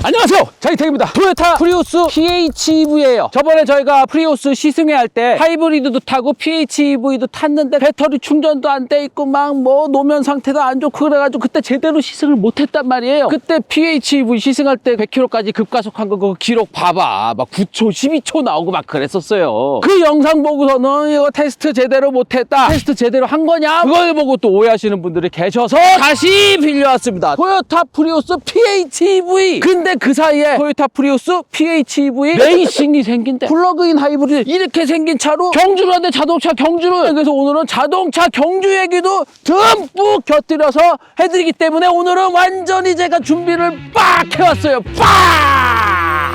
안녕하세요, 자이택입니다. 토요타 프리우스 PHEV예요. 저번에 저희가 프리우스 시승회 할 때 하이브리드도 타고 PHEV도 탔는데 배터리 충전도 안 돼 있고 막 뭐 노면 상태도 안 좋고 그래가지고 그때 제대로 시승을 못 했단 말이에요. 그때 PHEV 시승할 때 100km까지 급가속한 거 그거 기록 봐봐, 막 9초 12초 나오고 막 그랬었어요. 그 영상 보고서는 이거 테스트 제대로 못했다, 테스트 제대로 한 거냐, 그걸 보고 또 오해하시는 분들이 계셔서 다시 빌려왔습니다. 토요타 프리우스 PHEV. 근데 그 사이에 토요타 프리우스 PHEV 레이싱이 생긴대. 플러그인 하이브리드 이렇게 생긴 차로 경주를 하는데, 자동차 경주를. 그래서 오늘은 자동차 경주 얘기도 듬뿍 곁들여서 해드리기 때문에 오늘은 완전히 제가 준비를 빡 해왔어요. 빡!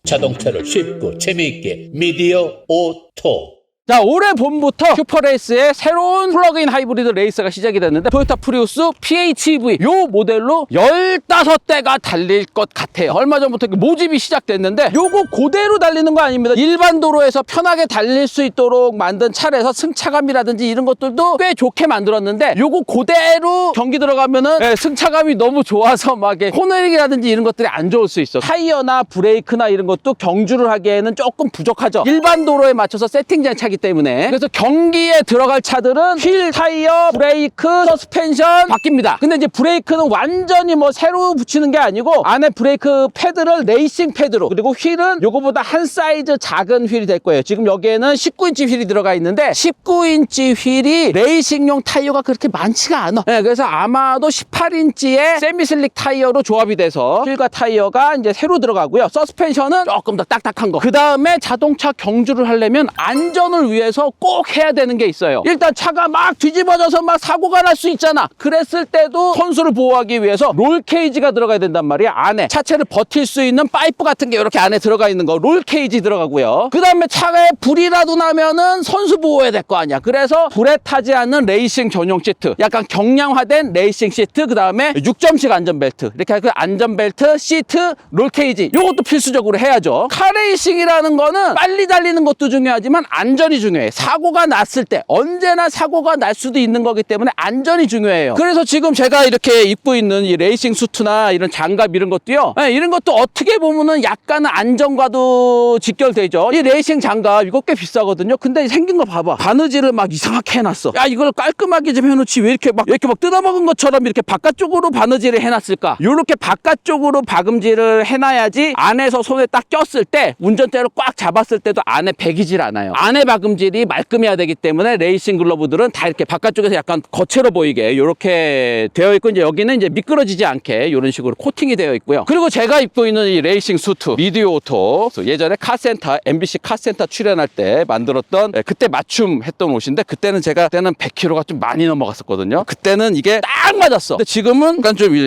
자동차를 쉽고 재미있게 미디어 오토. 자, 올해 봄부터 슈퍼레이스의 새로운 플러그인 하이브리드 레이스가 시작이 됐는데 토요타 프리우스 PHEV 요 모델로 15대가 달릴 것 같아요. 얼마 전부터 모집이 시작됐는데 요거 그대로 달리는 거 아닙니다. 일반 도로에서 편하게 달릴 수 있도록 만든 차라서 승차감이라든지 이런 것들도 꽤 좋게 만들었는데 요거 그대로 경기 들어가면은 승차감이 너무 좋아서 막 코너링이라든지 이런 것들이 안 좋을 수 있어. 타이어나 브레이크나 이런 것도 경주를 하기에는 조금 부족하죠. 일반 도로에 맞춰서 세팅된 차기 때문에. 그래서 경기에 들어갈 차들은 휠, 타이어, 브레이크, 서스펜션 바뀝니다. 근데 이제 브레이크는 완전히 뭐 새로 붙이는 게 아니고 안에 브레이크 패드를 레이싱 패드로, 그리고 휠은 요거보다 한 사이즈 작은 휠이 될 거예요. 지금 여기에는 19인치 휠이 들어가 있는데 19인치 휠이 레이싱용 타이어가 그렇게 많지가 않아. 그래서 아마도 18인치의 세미슬릭 타이어로 조합이 돼서 휠과 타이어가 이제 새로 들어가고요. 서스펜션은 조금 더 딱딱한 거. 그 다음에 자동차 경주를 하려면 안전을 위해서 꼭 해야 되는 게 있어요. 일단 차가 막 뒤집어져서 막 사고가 날 수 있잖아. 그랬을 때도 선수를 보호하기 위해서 롤 케이지가 들어가야 된단 말이야. 안에 차체를 버틸 수 있는 파이프 같은 게 이렇게 안에 들어가 있는 거, 롤 케이지 들어가고요. 그 다음에 차에 불이라도 나면은 선수 보호해야 될 거 아니야. 그래서 불에 타지 않는 레이싱 전용 시트, 약간 경량화된 레이싱 시트, 그 다음에 6점식 안전벨트, 이렇게 해서 안전벨트, 시트, 롤 케이지, 요것도 필수적으로 해야죠. 카레이싱이라는 거는 빨리 달리는 것도 중요하지만 안전이 중요해. 사고가 났을 때 언제나 사고가 날 수도 있는 거기 때문에 안전이 중요해요. 그래서 지금 제가 이렇게 입고 있는 이 레이싱 수트나 이런 장갑 이런 것도요, 이런 것도 어떻게 보면은 약간은 안전과도 직결되죠. 이 레이싱 장갑 이거 꽤 비싸거든요. 근데 생긴 거 봐봐. 바느질을 막 이상하게 해놨어. 야, 이걸 깔끔하게 좀 해놓지 왜 이렇게 막 뜯어먹은 것처럼 이렇게 바깥쪽으로 바느질을 해놨을까? 이렇게 바깥쪽으로 박음질을 해놔야지 안에서 손에 딱 꼈을 때 운전대로 꽉 잡았을 때도 안에 배기질 않아요. 안에 박음질이 말끔해야 되기 때문에 레이싱 글러브들은 다 이렇게 바깥쪽에서 약간 거체로 보이게 이렇게 되어 있고, 이제 여기는 이제 미끄러지지 않게 이런 식으로 코팅이 되어 있고요. 그리고 제가 입고 있는 이 레이싱 수트 미디어 오토, 예전에 카센터, MBC 카센터 출연할 때 만들었던, 그때 맞춤했던 옷인데 그때는 100kg가 좀 많이 넘어갔었거든요. 그때는 이게 딱 맞았어. 근데 지금은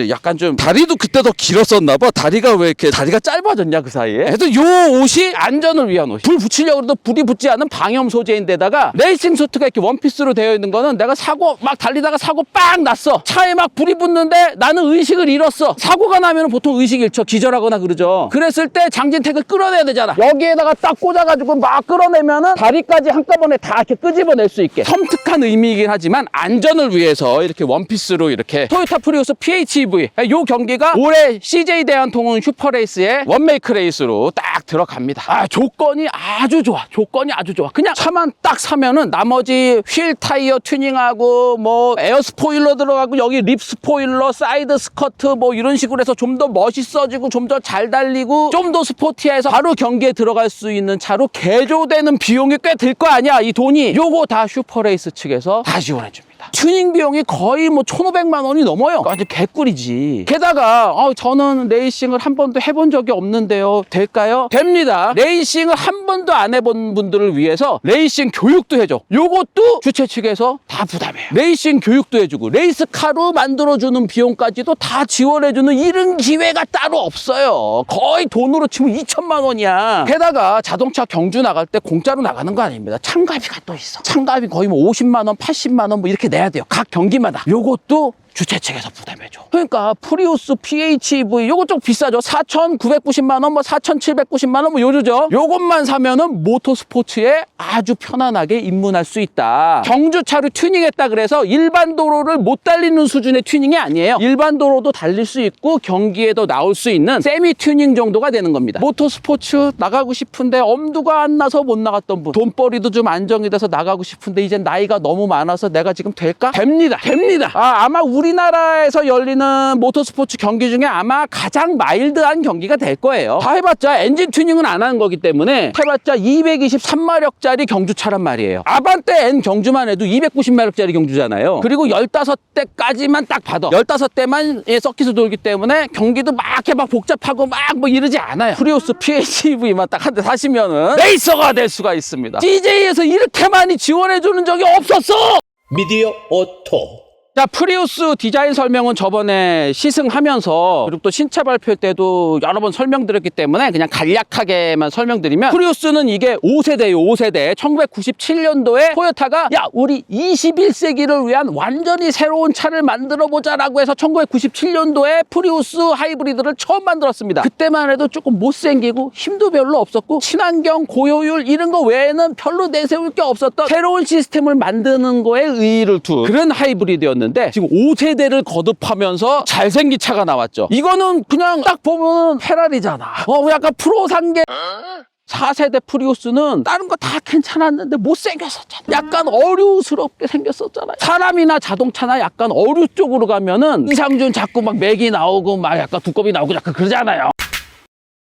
약간 좀 다리도 그때 더 길었었나 봐. 다리가 왜 이렇게 다리가 짧아졌냐 그 사이에. 그래서 요 옷이 안전을 위한 옷. 불 붙이려고 해도 불이 붙지 않은 방염 소재인데다가 레이싱 수트가 이렇게 원피스로 되어 있는 거는 내가 사고 막 달리다가 사고 빵 났어. 차에 막 불이 붙는데 나는 의식을 잃었어. 사고가 나면 보통 의식 잃죠. 기절하거나 그러죠. 그랬을 때 장진택을 끌어내야 되잖아. 여기에다가 딱 꽂아가지고 막 끌어내면은 다리까지 한꺼번에 다 이렇게 끄집어낼 수 있게. 섬뜩한 의미이긴 하지만 안전을 위해서 이렇게 원피스로 이렇게 토요타 프리우스 PHEV 요 경기가 올해 CJ 대한통운 슈퍼레이스의 원메이크 레이스로 딱 들어갑니다. 조건이 아주 좋아. 조건이 아주 좋아. 그냥 차만 딱 사면은 나머지 휠, 타이어 튜닝하고 뭐 에어 스포일러 들어가고 여기 립 스포일러, 사이드 스커트 뭐 이런 식으로 해서 좀 더 멋있어지고 좀 더 잘 달리고 좀 더 스포티해서 바로 경기에 들어갈 수 있는 차로 개조되는 비용이 꽤 들 거 아니야. 이 돈이. 요거 다 슈퍼레이스 측에서 다 지원해 줍니다. 튜닝 비용이 거의 뭐 1,500만 원이 넘어요. 아주 개꿀이지. 게다가 저는 레이싱을 한 번도 해본 적이 없는데요. 될까요? 됩니다. 레이싱을 한 번도 안 해본 분들을 위해서 레이싱 교육도 해줘. 요것도 주최 측에서 다 부담해요. 레이싱 교육도 해주고 레이스카로 만들어주는 비용까지도 다 지원해주는 이런 기회가 따로 없어요. 거의 돈으로 치면 2천만 원이야. 게다가 자동차 경주 나갈 때 공짜로 나가는 거 아닙니다. 참가비가 또 있어. 참가비 거의 뭐 50만 원, 80만 원 뭐 이렇게 내야 돼요. 각 경기마다. 요것도 주최 측에서 부담해줘. 그러니까 프리우스 PHEV 요거 좀 비싸죠. 4,990만 원, 뭐 4,790만 원, 뭐 요러죠. 요것만 사면은 모터스포츠에 아주 편안하게 입문할 수 있다. 경주차로 튜닝했다 그래서 일반 도로를 못 달리는 수준의 튜닝이 아니에요. 일반 도로도 달릴 수 있고 경기에도 나올 수 있는 세미 튜닝 정도가 되는 겁니다. 모터스포츠 나가고 싶은데 엄두가 안 나서 못 나갔던 분, 돈벌이도 좀 안정이 돼서 나가고 싶은데 이제 나이가 너무 많아서 내가 지금 될까? 됩니다. 아마 우리나라에서 열리는 모터스포츠 경기 중에 아마 가장 마일드한 경기가 될 거예요. 다 해봤자 엔진 튜닝은 안 하는 거기 때문에 해봤자 223마력짜리 경주차란 말이에요. 아반떼 N 경주만 해도 290마력짜리 경주잖아요. 그리고 15대까지만 딱 받아. 15대만 서킷을 돌기 때문에 경기도 막 이렇게 막 복잡하고 막 뭐 이러지 않아요. 프리우스 PHEV만 딱 한 대 사시면은 레이서가 될 수가 있습니다. CJ에서 이렇게 많이 지원해주는 적이 없었어! 미디어 오토. 자, 프리우스 디자인 설명은 저번에 시승하면서 그리고 또 신차 발표 때도 여러 번 설명드렸기 때문에 그냥 간략하게만 설명드리면 프리우스는 이게 5세대예요. 5세대. 1997년도에 토요타가 야, 우리 21세기를 위한 완전히 새로운 차를 만들어보자 라고 해서 1997년도에 프리우스 하이브리드를 처음 만들었습니다. 그때만 해도 조금 못생기고 힘도 별로 없었고 친환경, 고효율 이런 거 외에는 별로 내세울 게 없었던 새로운 시스템을 만드는 거에 의의를 둔 그런 하이브리드였는데 지금 5세대를 거듭하면서 잘생긴 차가 나왔죠. 이거는 그냥 딱 보면 페라리잖아. 약간 프로 산게 4세대 프리우스는 다른 거 다 괜찮았는데 못생겼었잖아. 약간 어류스럽게 생겼었잖아요. 사람이나 자동차나 약간 어류 쪽으로 가면은 이상준 자꾸 막 맥이 나오고 막 약간 두꺼비 나오고 약간 그러잖아요.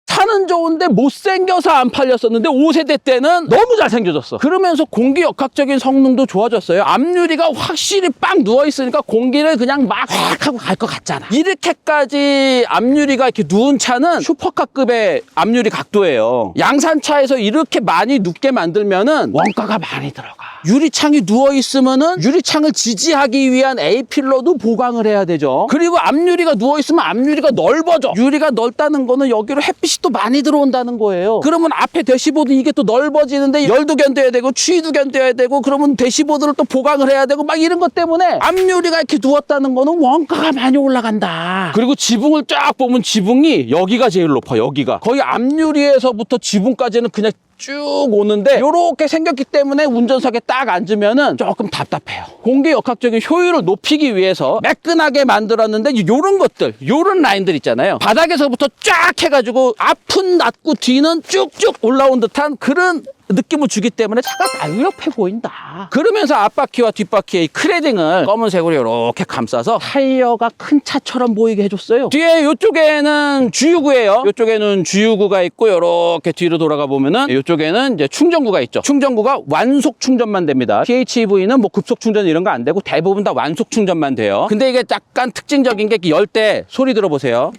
차는 좋은데 못생겨서 안 팔렸었는데 5세대 때는 너무 잘생겨졌어. 그러면서 공기 역학적인 성능도 좋아졌어요. 앞유리가 확실히 빵 누워있으니까 공기를 그냥 막 확 하고 갈 것 같잖아. 이렇게까지 앞유리가 이렇게 누운 차는 슈퍼카급의 앞유리 각도예요. 양산차에서 이렇게 많이 눕게 만들면은 원가가 많이 들어가. 유리창이 누워있으면은 유리창을 지지하기 위한 A필러도 보강을 해야 되죠. 그리고 앞유리가 누워있으면 앞유리가 넓어져. 유리가 넓다는 거는 여기로 햇빛이 또 많이 들어온다는 거예요. 그러면 앞에 대시보드 이게 또 넓어지는데 열도 견뎌야 되고 추위도 견뎌야 되고 그러면 대시보드를 또 보강을 해야 되고 막 이런 것 때문에 앞유리가 이렇게 누웠다는 거는 원가가 많이 올라간다. 그리고 지붕을 쫙 보면 지붕이 여기가 제일 높아. 여기가 거의 앞유리에서부터 지붕까지는 그냥 쭉 오는데 이렇게 생겼기 때문에 운전석에 딱 앉으면은 조금 답답해요. 공기 역학적인 효율을 높이기 위해서 매끈하게 만들었는데 이런 것들, 이런 라인들 있잖아요. 바닥에서부터 쫙 해가지고 앞은 낮고 뒤는 쭉쭉 올라온 듯한 그런 느낌을 주기 때문에 차가 날렵해 보인다. 그러면서 앞바퀴와 뒷바퀴의 크레딩을 검은색으로 이렇게 감싸서 타이어가 큰 차처럼 보이게 해줬어요. 뒤에 이쪽에는 G69예요. 이쪽에는 G69가 있고 이렇게 뒤로 돌아가 보면은 이쪽에는 이제 충전구가 있죠. 충전구가 완속 충전만 됩니다. PHEV는 뭐 급속 충전 이런 거 안 되고 대부분 다 완속 충전만 돼요. 근데 이게 약간 특징적인 게 열 때 소리 들어보세요.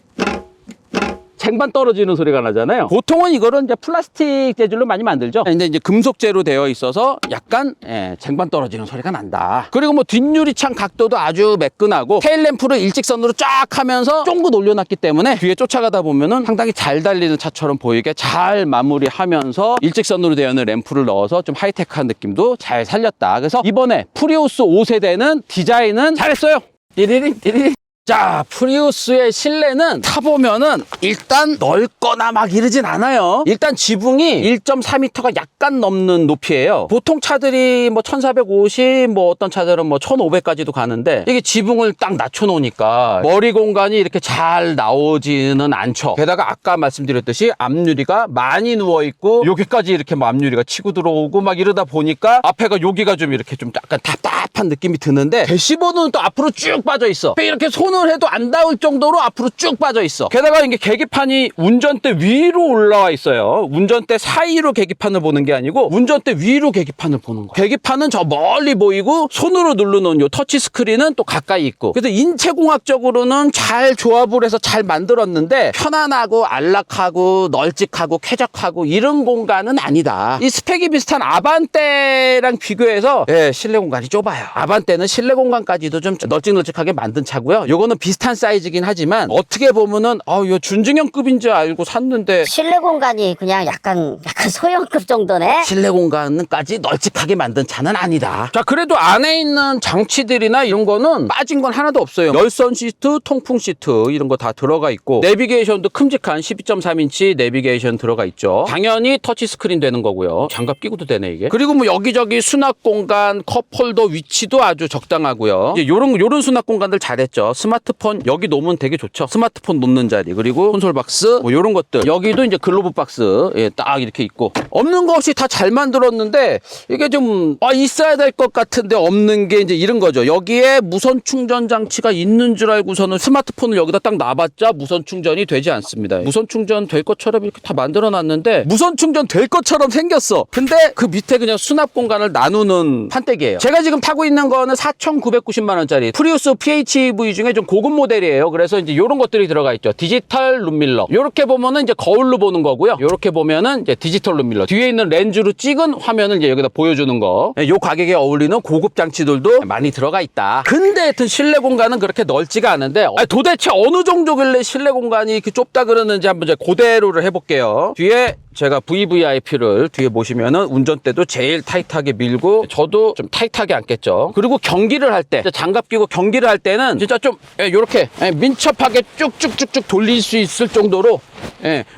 쟁반 떨어지는 소리가 나잖아요. 보통은 이거는 이제 플라스틱 재질로 많이 만들죠. 근데 이제 금속재로 되어 있어서 약간 쟁반 떨어지는 소리가 난다. 그리고 뭐 뒷유리창 각도도 아주 매끈하고 테일램프를 일직선으로 쫙 하면서 쫑긋 올려놨기 때문에 뒤에 쫓아가다 보면은 상당히 잘 달리는 차처럼 보이게 잘 마무리하면서 일직선으로 되어 있는 램프를 넣어서 좀 하이테크한 느낌도 잘 살렸다. 그래서 이번에 프리우스 5세대는 디자인은 잘했어요. 띠리링. 자, 프리우스의 실내는 타보면은 일단 넓거나 막 이러진 않아요. 일단 지붕이 1.4m가 약간 넘는 높이에요. 보통 차들이 뭐 1450, 뭐 어떤 차들은 뭐 1500까지도 가는데 이게 지붕을 딱 낮춰놓으니까 머리 공간이 이렇게 잘 나오지는 않죠. 게다가 아까 말씀드렸듯이 앞유리가 많이 누워있고 여기까지 이렇게 뭐 앞유리가 치고 들어오고 막 이러다 보니까 앞에가 여기가 좀 이렇게 좀 약간 답답한 느낌이 드는데 대시보드는 또 앞으로 쭉 빠져있어. 이렇게 손을 해도 안 닿을 정도로 앞으로 쭉 빠져 있어. 게다가 이게 계기판이 운전대 위로 올라와 있어요. 운전대 사이로 계기판을 보는 게 아니고 운전대 위로 계기판을 보는 거야. 계기판은 저 멀리 보이고 손으로 누르는 요 터치 스크린은 또 가까이 있고. 그래서 인체공학적으로는 잘 조합을 해서 잘 만들었는데 편안하고 안락하고 널찍하고 쾌적하고 이런 공간은 아니다. 이 스펙이 비슷한 아반떼랑 비교해서 실내 공간이 좁아요. 아반떼는 실내 공간까지도 좀 널찍널찍하게 만든 차고요. 요건 요거는 비슷한 사이즈긴 하지만 어떻게 보면은 이거 준중형급인 줄 알고 샀는데 실내 공간이 그냥 약간 소형급 정도네. 실내 공간까지 널찍하게 만든 차는 아니다. 자, 그래도 안에 있는 장치들이나 이런 거는 빠진 건 하나도 없어요. 열선 시트, 통풍 시트 이런 거 다 들어가 있고 내비게이션도 큼직한 12.3인치 내비게이션 들어가 있죠. 당연히 터치 스크린 되는 거고요. 장갑 끼고도 되네 이게. 그리고 뭐 여기저기 수납 공간, 컵홀더 위치도 아주 적당하고요. 이제 요런 수납 공간들 잘했죠. 스마트폰 여기 놓으면 되게 좋죠. 스마트폰 놓는 자리, 그리고 콘솔 박스 뭐 요런 것들. 여기도 이제 글로브 박스 딱 이렇게 있고, 없는 거 없이 다 잘 만들었는데 이게 좀 있어야 될 것 같은데 없는 게 이제 이런 거죠. 여기에 무선 충전 장치가 있는 줄 알고서는 스마트폰을 여기다 딱 놔봤자 무선 충전이 되지 않습니다. 무선 충전 될 것처럼 이렇게 다 만들어 놨는데 무선 충전 될 것처럼 생겼어. 근데 그 밑에 그냥 수납 공간을 나누는 판때기예요. 제가 지금 타고 있는 거는 4,990만 원짜리 프리우스 PHEV 중에 좀 고급 모델이에요. 그래서 이제 이런 것들이 들어가 있죠. 디지털 룸밀러. 이렇게 보면은 이제 거울로 보는 거고요. 이렇게 보면은 이제 디지털 룸밀러. 뒤에 있는 렌즈로 찍은 화면을 이제 여기다 보여주는 거. 이 가격에 어울리는 고급 장치들도 많이 들어가 있다. 근데 하여튼 실내 공간은 그렇게 넓지가 않은데 도대체 어느 정도길래 실내 공간이 이렇게 좁다 그러는지 한번 이제 그대로를 해볼게요. 뒤에 제가 VVIP를 뒤에 보시면은 운전대도 제일 타이트하게 밀고 저도 좀 타이트하게 앉겠죠. 그리고 경기를 할 때 장갑 끼고 경기를 할 때는 진짜 좀 이렇게 민첩하게 쭉쭉쭉쭉 돌릴 수 있을 정도로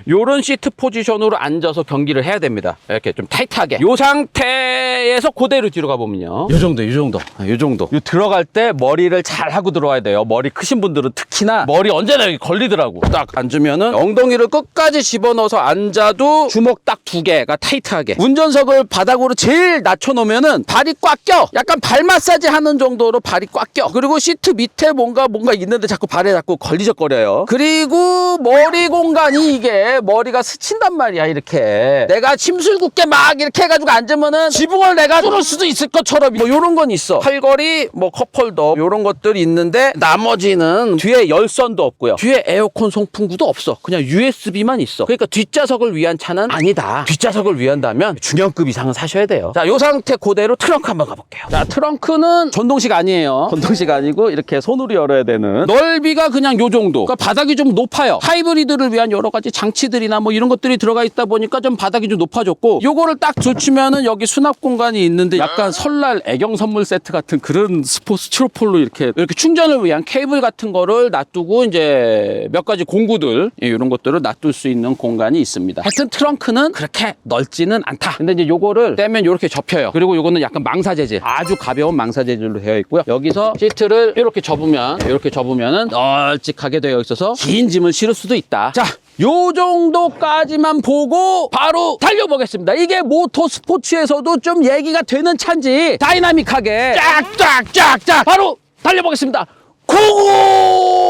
요런 시트 포지션으로 앉아서 경기를 해야 됩니다. 이렇게 좀 타이트하게. 요 상태에서 그대로 뒤로 가보면요. 요 정도. 요 들어갈 때 머리를 잘 하고 들어와야 돼요. 머리 크신 분들은 특히나 머리 언제나 여기 걸리더라고. 딱 앉으면은 엉덩이를 끝까지 집어넣어서 앉아도 주먹 딱 2개가 타이트하게. 운전석을 바닥으로 제일 낮춰놓으면은 발이 꽉 껴. 약간 발 마사지 하는 정도로 발이 꽉 껴. 그리고 시트 밑에 뭔가 있는데 자꾸 발에 자꾸 걸리적거려요. 그리고 머리 공간이 이게 머리가 스친단 말이야. 이렇게 내가 침술궂게 막 이렇게 해가지고 앉으면은 지붕을 내가 뚫을 수도 있을 것처럼 뭐 요런 건 있어. 팔걸이 뭐 컵홀더 요런 것들이 있는데 나머지는 뒤에 열선도 없고요. 뒤에 에어컨 송풍구도 없어. 그냥 USB만 있어. 그러니까 뒷좌석을 위한 차는 아니다. 뒷좌석을 위한다면 중형급 이상은 사셔야 돼요. 자, 요 상태 그대로 트렁크 한번 가볼게요. 자, 트렁크는 전동식 아니에요. 전동식 아니고 이렇게 손으로 열어야 되는. 넓이가 그냥 요 정도. 그러니까 바닥이 좀 높아요. 하이브리드를 위한 여러 가지 장치들이나 뭐 이런 것들이 들어가 있다 보니까 좀 바닥이 좀 높아졌고, 요거를 딱 젖히면은 여기 수납 공간이 있는데 약간 설날 애경 선물 세트 같은 그런 스티로폴로 이렇게 충전을 위한 케이블 같은 거를 놔두고 이제 몇 가지 공구들 이런 것들을 놔둘 수 있는 공간이 있습니다. 하여튼 트렁크는 그렇게 넓지는 않다. 근데 이제 요거를 떼면 이렇게 접혀요. 그리고 요거는 약간 망사 재질, 아주 가벼운 망사 재질로 되어 있고요. 여기서 시트를 이렇게 접으면은 널찍하게 되어 있어서 긴 짐을 실을 수도 있다. 자, 요 정도까지만 보고 바로 달려보겠습니다. 이게 모터스포츠에서도 좀 얘기가 되는 차인지 다이나믹하게 쫙쫙쫙쫙 바로 달려보겠습니다. 고고!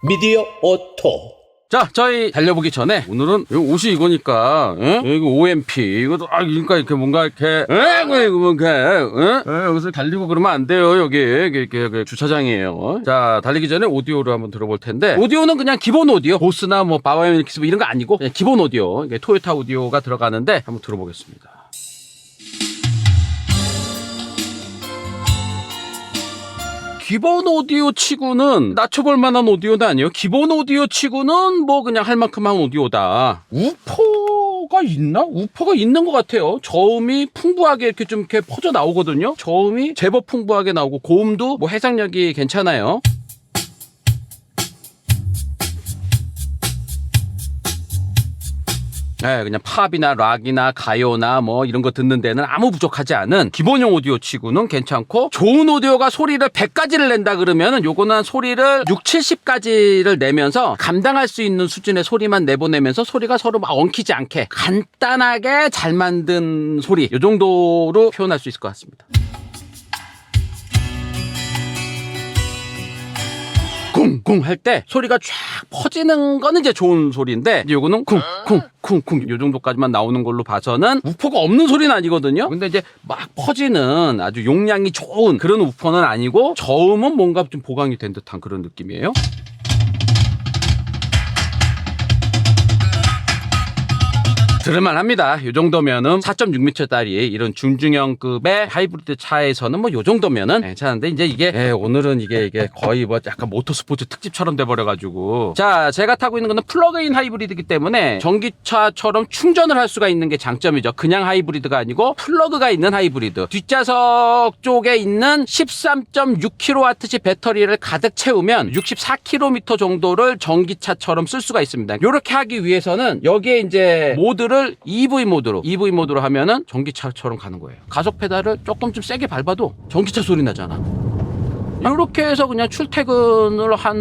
미디어 오토. 자, 저희 달려보기 전에 오늘은 옷이 이거니까 여기 OMP 이것도 그러니까 이렇게 뭔가 이렇게 여기서 달리고 그러면 안 돼요. 여기 주차장이에요. 자, 달리기 전에 오디오를 한번 들어볼 텐데, 오디오는 그냥 기본 오디오, 보스나 뭐 바이오닉스 이런 거 아니고 그냥 기본 오디오, 이게 토요타 오디오가 들어가는데 한번 들어보겠습니다. 기본 오디오 치고는 낮춰볼 만한 오디오는 아니에요. 기본 오디오 치고는 뭐 그냥 할 만큼한 오디오다. 우퍼가 있나? 우퍼가 있는 것 같아요. 저음이 풍부하게 이렇게 좀 이렇게 퍼져 나오거든요. 저음이 제법 풍부하게 나오고 고음도 뭐 해상력이 괜찮아요. 네, 그냥 팝이나 락이나 가요나 뭐 이런 거 듣는 데는 아무 부족하지 않은 기본용 오디오 치고는 괜찮고, 좋은 오디오가 소리를 100가지를 낸다 그러면은 요거는 소리를 6, 70가지를 내면서 감당할 수 있는 수준의 소리만 내보내면서 소리가 서로 막 엉키지 않게 간단하게 잘 만든 소리, 요 정도로 표현할 수 있을 것 같습니다. 쿵쿵 할 때 소리가 쫙 퍼지는 거는 이제 좋은 소리인데, 이제 요거는 쿵쿵쿵쿵 요 정도까지만 나오는 걸로 봐서는 우퍼가 없는 소리는 아니거든요. 근데 이제 막 퍼지는 아주 용량이 좋은 그런 우퍼는 아니고, 저음은 뭔가 좀 보강이 된 듯한 그런 느낌이에요. 들을만합니다. 이 정도면은 4.6m짜리 이런 중중형급의 하이브리드 차에서는 뭐 이 정도면은 괜찮은데 이제 이게 오늘은 이게 거의 뭐 약간 모터스포츠 특집처럼 돼버려가지고 자 제가 타고 있는 거는 플러그인 하이브리드이기 때문에 전기차처럼 충전을 할 수가 있는 게 장점이죠. 그냥 하이브리드가 아니고 플러그가 있는 하이브리드. 뒷좌석 쪽에 있는 13.6kWh 배터리를 가득 채우면 64km 정도를 전기차처럼 쓸 수가 있습니다. 이렇게 하기 위해서는 여기에 이제 모드를 EV 모드로 하면은 전기차처럼 가는 거예요. 가속 페달을 조금 좀 세게 밟아도 전기차 소리 나잖아. 이렇게 해서 그냥 출퇴근을 한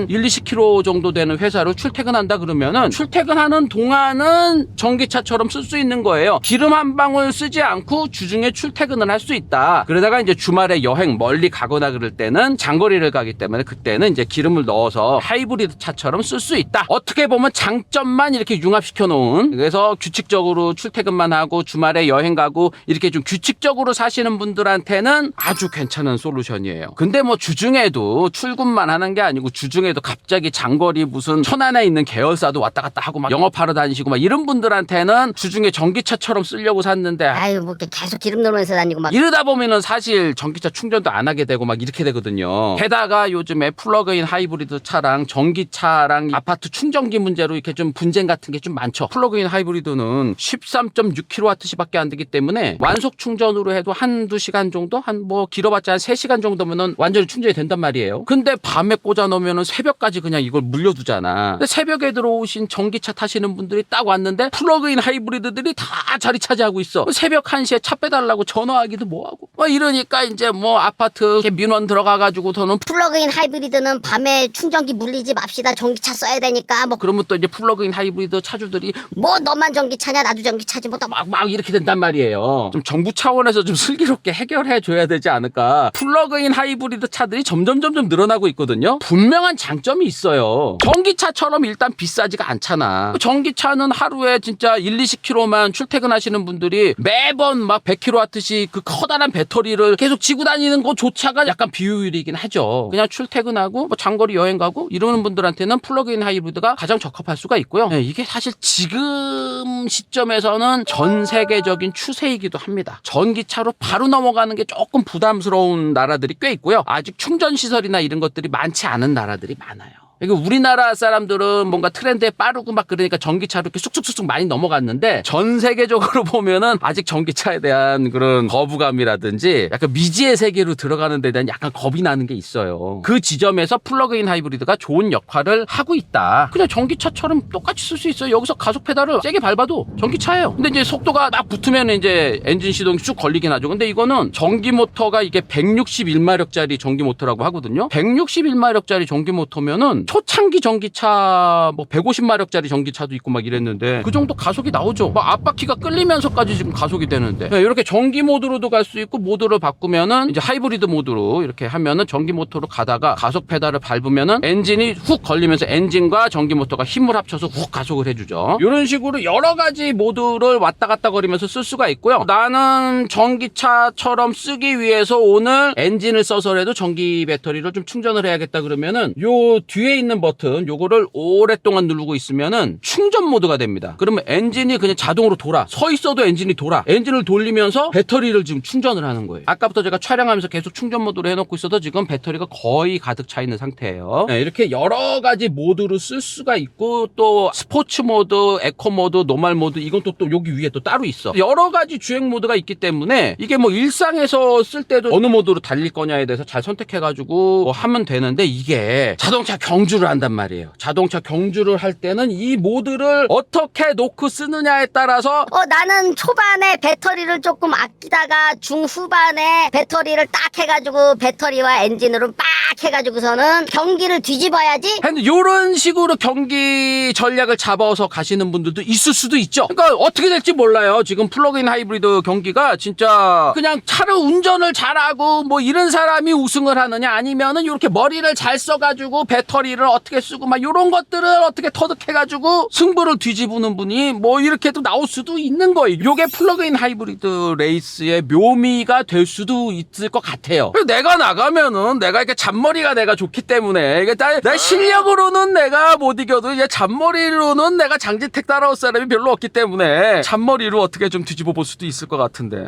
1, 20km 정도 되는 회사로 출퇴근한다 그러면은 출퇴근하는 동안은 전기차처럼 쓸 수 있는 거예요. 기름 한 방울 쓰지 않고 주중에 출퇴근을 할 수 있다. 그러다가 이제 주말에 여행 멀리 가거나 그럴 때는 장거리를 가기 때문에 그때는 이제 기름을 넣어서 하이브리드 차처럼 쓸 수 있다. 어떻게 보면 장점만 이렇게 융합시켜 놓은, 그래서 규칙적으로 출퇴근만 하고 주말에 여행 가고 이렇게 좀 규칙적으로 사시는 분들한테는 아주 괜찮은 솔루션이에요. 근데 뭐 주중에도 출근만 하는 게 아니고 주중에도 갑자기 장거리 무슨 천안에 있는 계열사도 왔다 갔다 하고 막 영업하러 다니시고 막 이런 분들한테는 주중에 전기차처럼 쓰려고 샀는데 아유 뭐 이렇게 계속 기름 넣으면서 다니고 막 이러다 보면은 사실 전기차 충전도 안 하게 되고 막 이렇게 되거든요. 게다가 요즘에 플러그인 하이브리드 차랑 전기차랑 아파트 충전기 문제로 이렇게 좀 분쟁 같은 게 좀 많죠. 플러그인 하이브리드는 13.6kWh밖에 안 되기 때문에 완속 충전으로 해도 한두 시간 정도 길어봤자 한 3시간 정도면은 완전히 충전이 된단 말이에요. 근데 밤에 꽂아 놓으면은 새벽까지 그냥 이걸 물려두잖아. 근데 새벽에 들어오신 전기차 타시는 분들이 딱 왔는데 플러그인 하이브리드들이 다 자리 차지하고 있어. 새벽 1시에 차 빼달라고 전화하기도 뭐하고 이러니까 이제 뭐 아파트 민원 들어가가지고서는 플러그인 하이브리드는 밤에 충전기 물리지 맙시다. 전기차 써야 되니까 뭐 그러면 또 이제 플러그인 하이브리드 차주들이 뭐 너만 전기차냐 나도 전기차지 뭐 막 이렇게 된단 말이에요. 좀 정부 차원에서 좀 슬기롭게 해결해 줘야 되지 않을까. 플러그인 하이브리드 차들이 점점 늘어나고 있거든요. 분명한 장점이 있어요. 전기차처럼 일단 비싸지가 않잖아. 전기차는 하루에 진짜 1, 20km만 출퇴근하시는 분들이 매번 막 100kWh씩 그 커다란 배터리를 계속 지고 다니는 거조차가 약간 비효율이긴 하죠. 그냥 출퇴근하고 뭐 장거리 여행 가고 이러는 분들한테는 플러그인 하이브리드가 가장 적합할 수가 있고요. 이게 사실 지금 시점에서는 전 세계적인 추세이기도 합니다. 전기차로 바로 넘어가는 게 조금 부담스러운 나라들이 꽤 있고요. 아직 충전 시설이나 이런 것들이 많지 않은 나라들이 많아요. 그러니까 우리나라 사람들은 뭔가 트렌드에 빠르고 막 그러니까 전기차로 이렇게 쑥쑥 많이 넘어갔는데 전 세계적으로 보면은 아직 전기차에 대한 그런 거부감이라든지 약간 미지의 세계로 들어가는 데 대한 약간 겁이 나는 게 있어요. 그 지점에서 플러그인 하이브리드가 좋은 역할을 하고 있다. 그냥 전기차처럼 똑같이 쓸 수 있어요. 여기서 가속 페달을 세게 밟아도 전기차예요. 근데 이제 속도가 막 붙으면 이제 엔진 시동이 쭉 걸리긴 하죠. 근데 이거는 전기 모터가 이게 161마력짜리 전기 모터라고 하거든요. 161마력짜리 전기 모터면은 초창기 전기차 150마력짜리 전기차도 있고 막 이랬는데 그 정도 가속이 나오죠. 앞바퀴가 끌리면서까지 지금 가속이 되는데 이렇게 전기 모드로도 갈 수 있고 모드를 바꾸면은 이제 하이브리드 모드로 이렇게 하면은 전기 모터로 가다가 가속 페달을 밟으면은 엔진이 훅 걸리면서 엔진과 전기 모터가 힘을 합쳐서 훅 가속을 해주죠. 이런 식으로 여러 가지 모드를 왔다 갔다 거리면서 쓸 수가 있고요. 나는 전기차처럼 쓰기 위해서 오늘 엔진을 써서라도 전기 배터리를 좀 충전을 해야겠다 그러면은 요 뒤에 있는 버튼 요거를 오랫동안 누르고 있으면은 충전 모드가 됩니다. 그러면 엔진이 그냥 자동으로 돌아. 서 있어도 엔진이 돌아. 엔진을 돌리면서 배터리를 지금 충전을 하는 거예요. 아까부터 제가 촬영하면서 계속 충전 모드로 해놓고 있어도 지금 배터리가 거의 가득 차 있는 상태예요. 이렇게 여러 가지 모드로 쓸 수가 있고 또 스포츠 모드, 에코 모드, 노멀 모드 이건 또 여기 위에 또 따로 있어. 여러 가지 주행 모드가 있기 때문에 이게 뭐 일상에서 쓸 때도 어느 모드로 달릴 거냐에 대해서 잘 선택해가지고 하면 되는데 이게 자동차 경주를 한단 말이에요. 자동차 경주를 할 때는 이 모드를 어떻게 놓고 쓰느냐에 따라서 나는 초반에 배터리를 조금 아끼다가 중후반에 배터리를 딱 해가지고 배터리와 엔진으로 빡 해가지고서는 경기를 뒤집어야지. 근데 이런 식으로 경기 전략을 잡아서 가시는 분들도 있을 수도 있죠. 그러니까 어떻게 될지 몰라요. 지금 플러그인 하이브리드 경기가 진짜 그냥 차를 운전을 잘하고 뭐 이런 사람이 우승을 하느냐 아니면은 이렇게 머리를 잘 써가지고 배터리를 전기를 어떻게 쓰고 막 이런 것들을 어떻게 터득해가지고 승부를 뒤집는 분이 뭐 이렇게도 나올 수도 있는 거예요. 요게 플러그인 하이브리드 레이스의 묘미가 될 수도 있을 것 같아요. 내가 나가면은 내가 이렇게 잔머리가 내가 좋기 때문에 이게 내 실력으로는 내가 못 이겨도 이제 잔머리로는 내가 장지택 따라올 사람이 별로 없기 때문에 잔머리로 어떻게 좀 뒤집어 볼 수도 있을 것 같은데.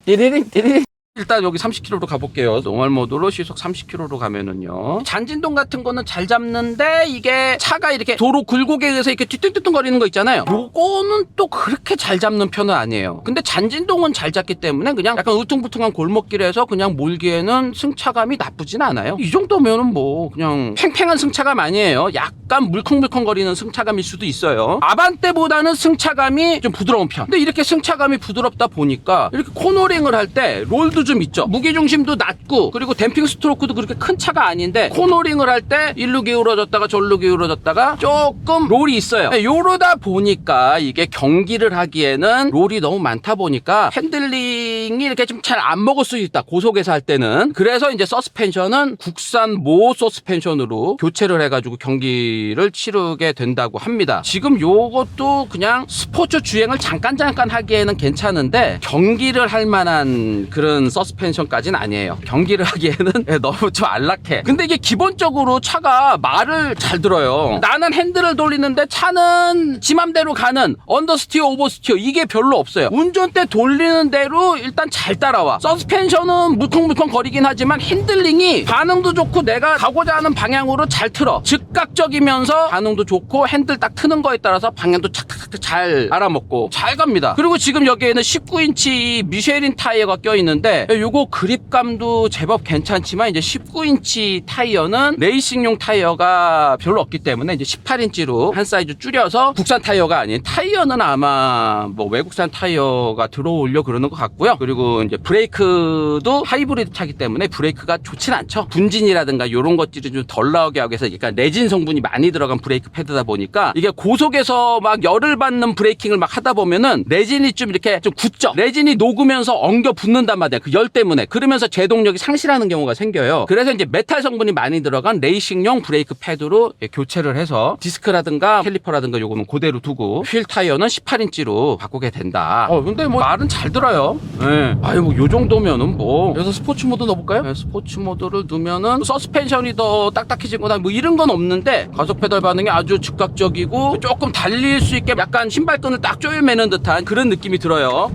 띠리링 일단 여기 30km로 가볼게요. 노멀 모드로 시속 30km로 가면은요. 잔진동 같은 거는 잘 잡는데 이게 차가 이렇게 도로 굴곡에 의해서 이렇게 뒤뚱뒤뚱 거리는 거 있잖아요. 요거는 또 그렇게 잘 잡는 편은 아니에요. 근데 잔진동은 잘 잡기 때문에 그냥 약간 울퉁불퉁한 골목길에서 그냥 몰기에는 승차감이 나쁘진 않아요. 이 정도면은 뭐 그냥 팽팽한 승차감 아니에요. 약간 물컹물컹 거리는 승차감일 수도 있어요. 아반떼보다는 승차감이 좀 부드러운 편. 근데 이렇게 승차감이 부드럽다 보니까 이렇게 코너링을 할 때 롤도 좀 있죠. 무게중심도 낮고 그리고 댐핑 스트로크도 그렇게 큰 차가 아닌데 코너링을 할 때 일로 기울어졌다가 절로 기울어졌다가 조금 롤이 있어요. 요러다 보니까 이게 경기를 하기에는 롤이 너무 많다 보니까 핸들링이 이렇게 좀 잘 안 먹을 수 있다. 고속에서 할 때는. 그래서 이제 서스펜션은 국산 모 서스펜션으로 교체를 해가지고 경기를 치르게 된다고 합니다. 지금 요것도 그냥 스포츠 주행을 잠깐 하기에는 괜찮은데 경기를 할 만한 그런 서스펜션까지는 아니에요. 경기를 하기에는 너무 좀 안락해. 근데 이게 기본적으로 차가 말을 잘 들어요. 나는 핸들을 돌리는데 차는 지 맘대로 가는 언더스티어 오버스티어 이게 별로 없어요. 운전대 돌리는 대로 일단 잘 따라와. 서스펜션은 물컹물컹 거리긴 하지만 핸들링이 반응도 좋고 내가 가고자 하는 방향으로 잘 틀어. 즉각적이면서 반응도 좋고 핸들 딱 트는 거에 따라서 방향도 착착착 잘 알아먹고 잘 갑니다. 그리고 지금 여기에는 19인치 미쉐린 타이어가 껴있는데 요거 그립감도 제법 괜찮지만 이제 19인치 타이어는 레이싱용 타이어가 별로 없기 때문에 이제 18인치로 한 사이즈 줄여서 국산 타이어가 아닌 타이어는 아마 뭐 외국산 타이어가 들어오려 그러는 것 같고요. 그리고 이제 브레이크도 하이브리드 차기 때문에 브레이크가 좋진 않죠. 분진이라든가 이런 것들이 좀 덜 나오게 하기 위해서 약간 레진 성분이 많이 들어간 브레이크 패드다 보니까 이게 고속에서 막 열을 받는 브레이킹을 막 하다 보면은 레진이 좀 이렇게 좀 굳죠. 레진이 녹으면서 엉겨 붙는단 말이야. 그 열 때문에. 그러면서 제동력이 상실하는 경우가 생겨요. 그래서 이제 메탈 성분이 많이 들어간 레이싱용 브레이크 패드로 교체를 해서 디스크라든가 캘리퍼라든가 요거는 그대로 두고 휠 타이어는 18인치로 바꾸게 된다. 근데 뭐 말은 잘 들어요. 네. 아유 뭐 요 정도면은 뭐. 그래서 스포츠 모드 넣어볼까요? 네, 스포츠 모드를 두면은 서스펜션이 더 딱딱해지거나 뭐 이런 건 없는데 가속 페달 반응이 아주 즉각적이고 조금 달릴 수 있게 약간 신발끈을 딱 조여매는 듯한 그런 느낌이 들어요.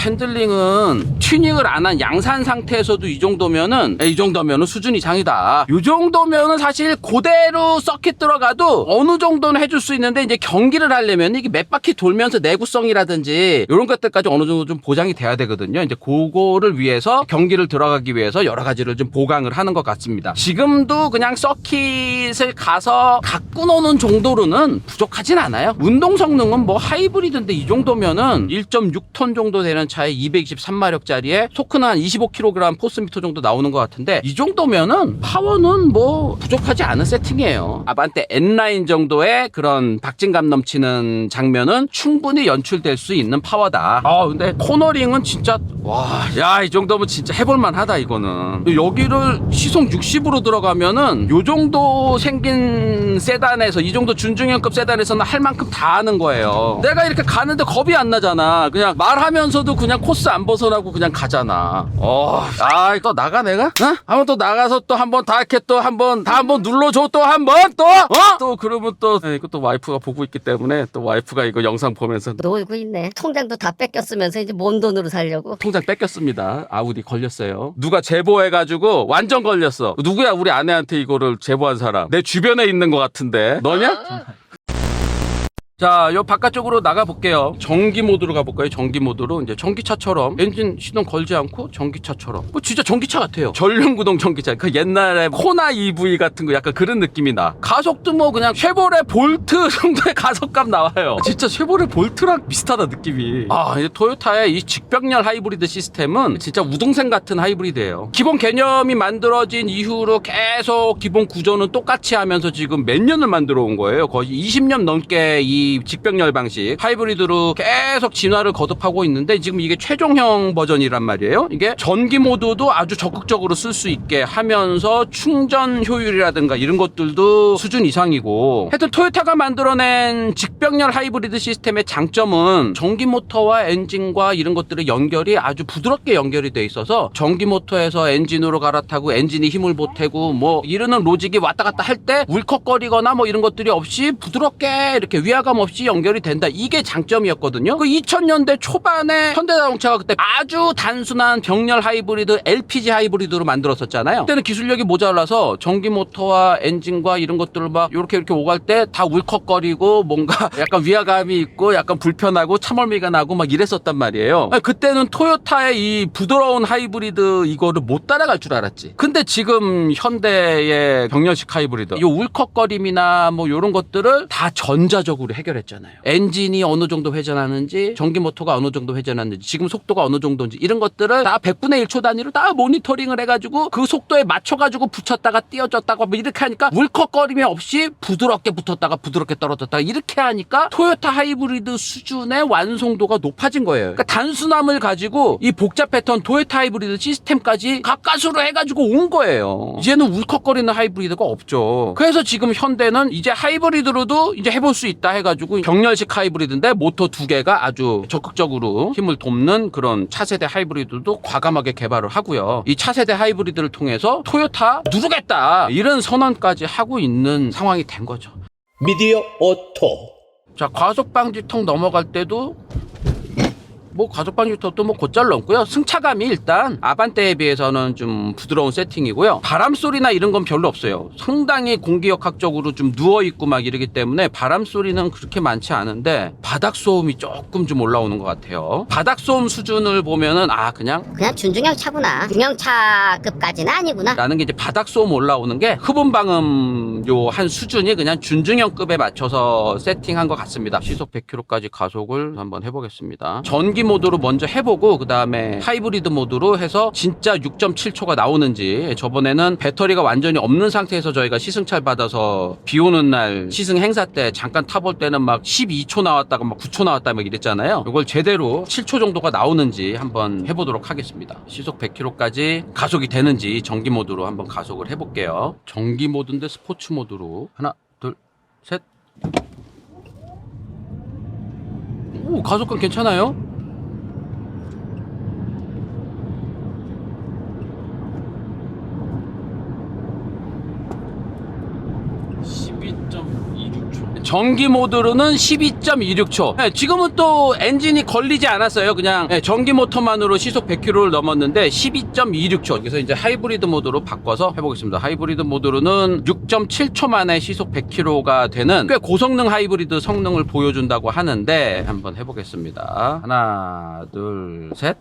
핸들링은 튜닝을 안 한 양산 상태에서도 이 정도면은 수준 이상이다. 이 정도면은 사실 그대로 서킷 들어가도 어느 정도는 해줄 수 있는데 이제 경기를 하려면 이게 몇 바퀴 돌면서 내구성이라든지 이런 것들까지 어느 정도 좀 보장이 돼야 되거든요. 이제 그거를 위해서 경기를 들어가기 위해서 여러 가지를 좀 보강을 하는 것 같습니다. 지금도 그냥 서킷을 가서 갖고 노는 정도로는 부족하진 않아요. 운동 성능은 뭐 하이브리드인데 이 정도면은 1.6톤 정도 되는 차에 223마력짜리에 토크는 한 25kg 포스미터 정도 나오는 것 같은데 이 정도면은 파워는 뭐 부족하지 않은 세팅이에요. 아반떼 N라인 정도의 그런 박진감 넘치는 장면은 충분히 연출될 수 있는 파워다. 근데 코너링은 진짜 이 정도면 진짜 해볼만 하다 이거는. 여기를 시속 60으로 들어가면은 요 정도 생긴 세단에서 이 정도 준중형급 세단에서는 할 만큼 다 하는 거예요. 내가 이렇게 가는데 겁이 안 나잖아. 그냥 말하면서도 그냥 코스 안 벗어나고 그냥 가잖아. 이거 나가 내가? 한번 또 나가서 또 한번 다 이렇게 또 한번 눌러줘 또 한번 또 그러면 또 이것도 와이프가 보고 있기 때문에 또 와이프가 이거 영상 보면서 놀고 있네. 통장도 다 뺏겼으면서 이제 뭔 돈으로 살려고. 통장 뺏겼습니다. 아우디 걸렸어요. 누가 제보해가지고 완전 걸렸어. 누구야 우리 아내한테 이거를 제보한 사람? 내 주변에 있는 것 같은데 너냐? 자, 요 바깥쪽으로 나가볼게요. 전기 모드로 가볼까요? 전기 모드로. 이제 전기차처럼 엔진 시동 걸지 않고 전기차처럼. 뭐 진짜 전기차 같아요. 전륜구동 전기차. 그 옛날에 코나 EV 같은 거 약간 그런 느낌이 나. 가속도 뭐 그냥 쉐보레 볼트 정도의 가속감 나와요. 진짜 쉐보레 볼트랑 비슷하다 느낌이. 이제 토요타의 이 직병렬 하이브리드 시스템은 진짜 우등생 같은 하이브리드예요. 기본 개념이 만들어진 이후로 계속 기본 구조는 똑같이 하면서 지금 몇 년을 만들어 온 거예요. 거의 20년 넘게 이 이 직병렬 방식 하이브리드로 계속 진화를 거듭하고 있는데 지금 이게 최종형 버전이란 말이에요. 이게 전기 모드도 아주 적극적으로 쓸 수 있게 하면서 충전 효율이라든가 이런 것들도 수준 이상이고, 하여튼 토요타가 만들어낸 직병렬 하이브리드 시스템의 장점은 전기 모터와 엔진과 이런 것들의 연결이 아주 부드럽게 연결이 돼 있어서 전기 모터에서 엔진으로 갈아타고 엔진이 힘을 보태고 뭐 이러는 로직이 왔다 갔다 할 때 울컥거리거나 뭐 이런 것들이 없이 부드럽게 이렇게 위화감 없이 연결이 된다. 이게 장점이었거든요. 그 2000년대 초반에 현대자동차가 그때 아주 단순한 병렬 하이브리드, LPG 하이브리드로 만들었었잖아요. 그때는 기술력이 모자라서 전기 모터와 엔진과 이런 것들을 막 이렇게 오갈 때 다 울컥거리고 뭔가 약간 위화감이 있고 약간 불편하고 참얼미가 나고 막 이랬었단 말이에요. 그때는 토요타의 이 부드러운 하이브리드 이거를 못 따라갈 줄 알았지. 근데 지금 현대의 병렬식 하이브리드 이 울컥거림이나 뭐 이런 것들을 다 전자적으로 해결했잖아요. 엔진이 어느 정도 회전하는지, 전기 모터가 어느 정도 회전하는지, 지금 속도가 어느 정도인지 이런 것들을 다 100분의 1초 단위로 다 모니터링을 해가지고 그 속도에 맞춰가지고 붙였다가 띄어졌다가 뭐 이렇게 하니까 울컥거림이 없이 부드럽게 붙었다가 부드럽게 떨어졌다가 이렇게 하니까 토요타 하이브리드 수준의 완성도가 높아진 거예요. 그러니까 단순함을 가지고 이 복잡했던 토요타 하이브리드 시스템까지 가까스로 해가지고 온 거예요. 이제는 울컥거리는 하이브리드가 없죠. 그래서 지금 현대는 이제 하이브리드로도 이제 해볼 수 있다 해가지고 병렬식 하이브리드인데 모터 2개가 아주 적극적으로 힘을 돕는 그런 차세대 하이브리드도 과감하게 개발을 하고요. 이 차세대 하이브리드를 통해서 토요타 누르겠다 이런 선언까지 하고 있는 상황이 된 거죠. 미디어 오토. 자, 과속방지턱 넘어갈 때도 뭐 과속방지턱도 뭐 곧잘 넘고요. 승차감이 일단 아반떼에 비해서는 좀 부드러운 세팅이고요. 바람 소리나 이런 건 별로 없어요. 상당히 공기역학적으로 좀 누워있고 막 이러기 때문에 바람 소리는 그렇게 많지 않은데 바닥 소음이 조금 좀 올라오는 것 같아요. 바닥 소음 수준을 보면은 그냥 준중형 차구나. 중형차급까지는 아니구나. 라는 게 이제 바닥 소음 올라오는 게 흡음 방음 요 한 수준이 그냥 준중형급에 맞춰서 세팅한 것 같습니다. 시속 100km까지 가속을 한번 해보겠습니다. 전기 모드로 먼저 해보고 그 다음에 하이브리드 모드로 해서 진짜 6.7초가 나오는지, 저번에는 배터리가 완전히 없는 상태에서 저희가 시승차를 받아서 비 오는 날 시승 행사 때 잠깐 타볼 때는 막 12초 나왔다가 막 9초 나왔다 막 이랬잖아요. 이걸 제대로 7초 정도가 나오는지 한번 해보도록 하겠습니다. 시속 100km까지 가속이 되는지 전기 모드로 한번 가속을 해볼게요. 전기 모드인데 스포츠 모드로 하나 둘 셋. 오, 가속감 괜찮아요? 전기 모드로는 12.26초. 네, 지금은 또 엔진이 걸리지 않았어요. 그냥 전기 모터만으로 시속 100km를 넘었는데 12.26초. 그래서 이제 하이브리드 모드로 바꿔서 해보겠습니다. 하이브리드 모드로는 6.7초 만에 시속 100km가 되는 꽤 고성능 하이브리드 성능을 보여준다고 하는데 한번 해보겠습니다. 하나, 둘, 셋.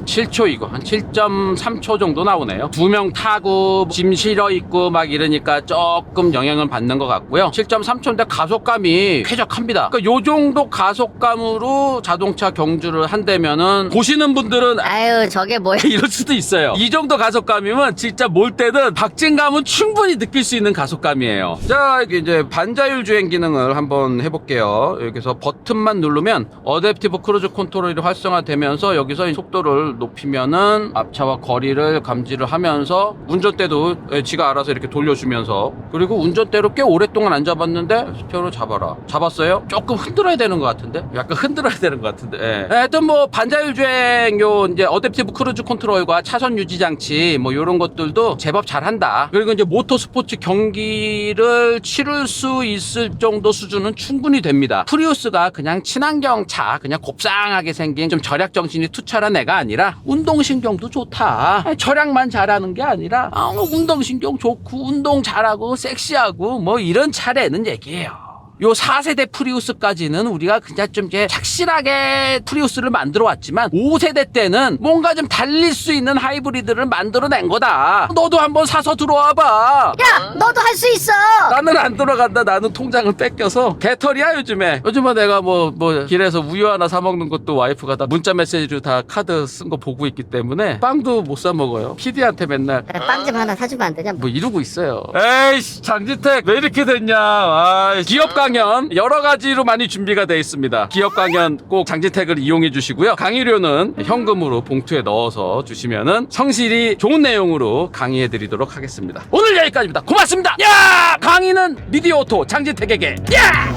7초 이거 한 7.3초 정도 나오네요. 2명 타고 짐 실어 있고 막 이러니까 조금 영향을 받는 것 같고요. 7.3초인데 가속감이 쾌적합니다. 그러니까 요 정도 가속감으로 자동차 경주를 한다면은 보시는 분들은 아유 저게 뭐야. 이럴 수도 있어요. 이 정도 가속감이면 진짜 몰 때는 박진감은 충분히 느낄 수 있는 가속감이에요. 자, 이제 반자율 주행 기능을 한번 해볼게요. 여기서 버튼만 누르면 어댑티브 크루즈 컨트롤이 활성화되면서 여기서 속도를 높이면은 앞차와 거리를 감지를 하면서 운전대도 지가 알아서 이렇게 돌려주면서, 그리고 운전대로 꽤 오랫동안 안 잡았는데 스피어로 잡아라. 잡았어요? 조금 흔들어야 되는 것 같은데? 약간 흔들어야 되는 것 같은데. 예. 하여튼 뭐 반자율 주행 요 이제 어댑티브 크루즈 컨트롤과 차선 유지 장치 뭐 요런 것들도 제법 잘한다. 그리고 이제 모터 스포츠 경기를 치를 수 있을 정도 수준은 충분히 됩니다. 프리우스가 그냥 친환경 차, 그냥 곱상하게 생긴 좀 절약 정신이 투철한 애가 아니라 운동신경도 좋다. 절약만 잘하는 게 아니라 운동신경 좋고 운동 잘하고 섹시하고 뭐 이런 차라는 얘기예요. 요 4세대 프리우스까지는 우리가 그냥 좀 이제 착실하게 프리우스를 만들어 왔지만 5세대 때는 뭔가 좀 달릴 수 있는 하이브리드를 만들어낸 거다. 너도 한번 사서 들어와봐. 야, 너도 할 수 있어. 나는 안 들어간다. 나는 통장을 뺏겨서 개털이야 요즘에. 요즘은 내가 뭐 길에서 우유 하나 사 먹는 것도 와이프가 다 문자 메시지로 다 카드 쓴 거 보고 있기 때문에 빵도 못 사 먹어요. PD한테 맨날 빵 좀 하나 사주면 안 되냐? 뭐 이러고 있어요. 에이씨, 장지택 왜 이렇게 됐냐. 아, 기업 강연 여러 가지로 많이 준비가 돼 있습니다. 기업 강연 꼭 장지택을 이용해 주시고요. 강의료는 현금으로 봉투에 넣어서 주시면은 성실히 좋은 내용으로 강의해 드리도록 하겠습니다. 오늘 여기까지입니다. 고맙습니다. 야! 강의는 미디어 오토 장지택에게. 야!